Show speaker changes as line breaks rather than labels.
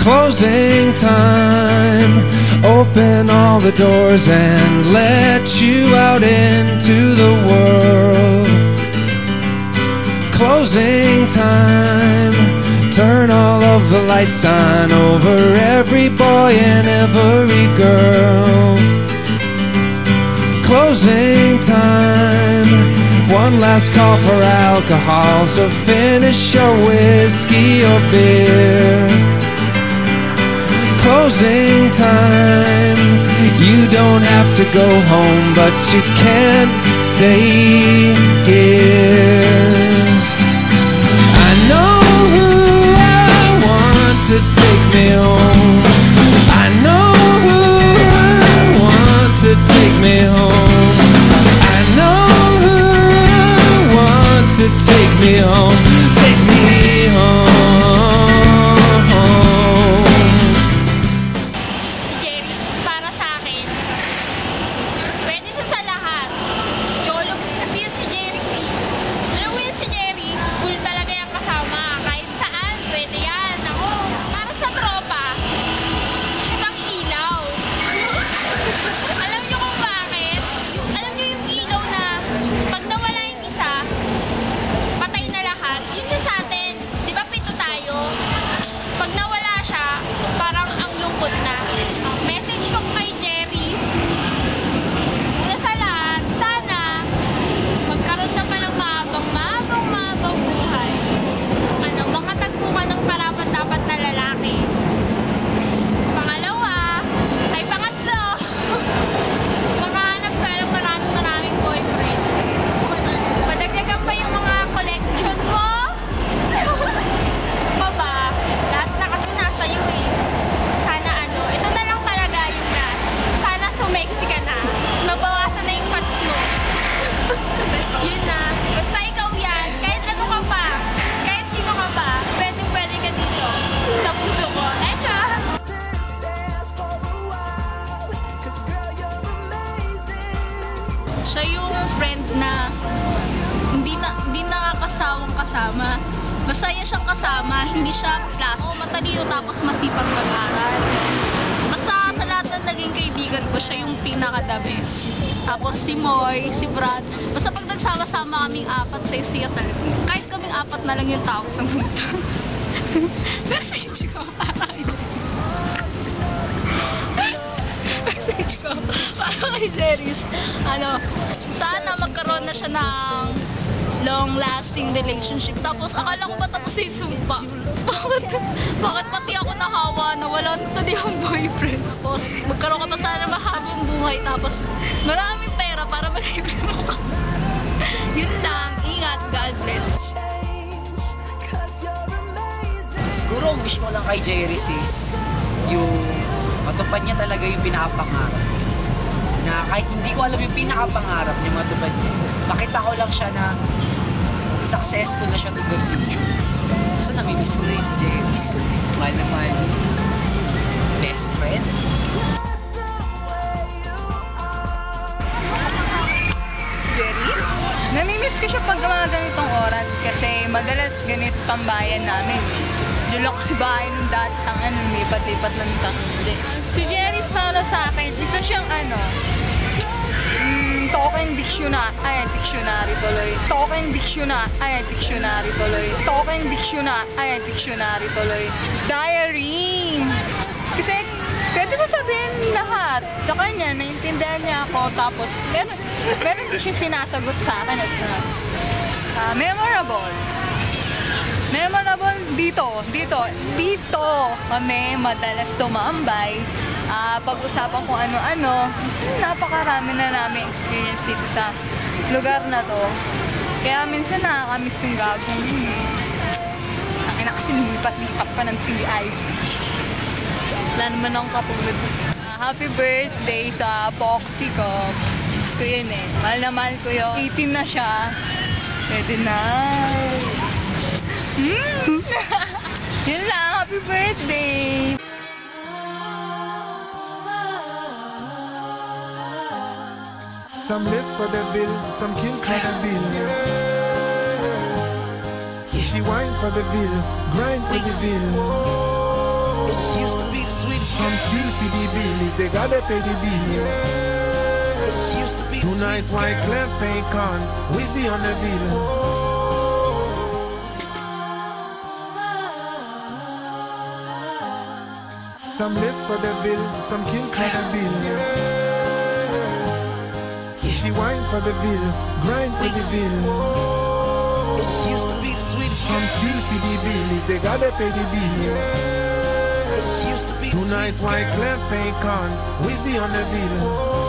Closing time, open all the doors and let you out into the world. Closing time, turn all of the lights on over every boy and every girl. Closing time, one last call for alcohol, so finish your whiskey or beer. Closing time, you don't have to go home, but you can't stay here. I know who I want to take me home. I know who I want to take me home. I know who I want to take me home. Take me home.
Siya yung friend na hindi nakakasawang kasama. Masaya siyang kasama, hindi siya matalino tapos masipag mag-aral. Basta sa lahat ng naging kaibigan ko, siya yung pinaka-the best. Tapos si Moy, si Brad, basta pag nagsama-sama kaming apat sa siya talaga. Kahit kaming apat na lang yung tao sa mundo. Message ko para kay Jeris. Sana magkaroon na siya ng long-lasting relationship. Tapos akala ko ba tapos yung sumpa? Bakit pati ako nahawa na wala na tadi ang boyfriend? Tapos magkaroon ka pa sana mahabang buhay. Tapos maraming pera para malibre mo ka. Yun lang. Ingat. God bless.
Siguro ang wish mo lang kay Jeris is yung matupad niya talaga yung pinapangarap. Na kahit hindi ko alam yung pinakapangarap niya matupad niya, makita ko lang siya na successful na siya to the future. Basta namimiss ko na yun si Jeris. Mahal na mahal. Best friend.
Jeris? Namimiss ko siya pag mga ganitong oras kasi madalas ganito tambayan namin. Julok si bahay nung dati lipat-lipat ng takindi. Si Jeris para sa akin, isa siyang token dictionary tuloy. Token dictionary tuloy. Diary! Kasi pwede ko sabihin lahat. Sa kanya, naiintindihan niya ako. Tapos, meron din siya sinasagot sa akin. Memorable dito kami madalas tumambay. Pag-usapan kung ano-ano. Napakarami na namin experience dito sa lugar na to. Kaya minsan nakakamiss yung gagong ang ina kasi lumipat-lipat pa ng TI. Wala naman akong katulad. Happy birthday sa Foxy ko. Gusto ko yun eh. Mahal na mahal ko yun. 18 na siya. Pwede na. Yun lang. Happy birthday!
Some live for the bill, some kill for the bill. She whine for the bill, grind for the bill.
She used to be the sweetest.
Some still feed the bill if they gotta pay the bill.
She used to be the
Two nice
sweetest.
white clef bacon, Wizzy on the bill. Some live for the bill, some kill for the bill. She whine for the bill, grind for the bill.
She used to be the sweetest.
Some still feed the bill if they gotta pay the bill.
She used to be the
Two nice
sweetest.
white clef bacon, Wizzy on the bill.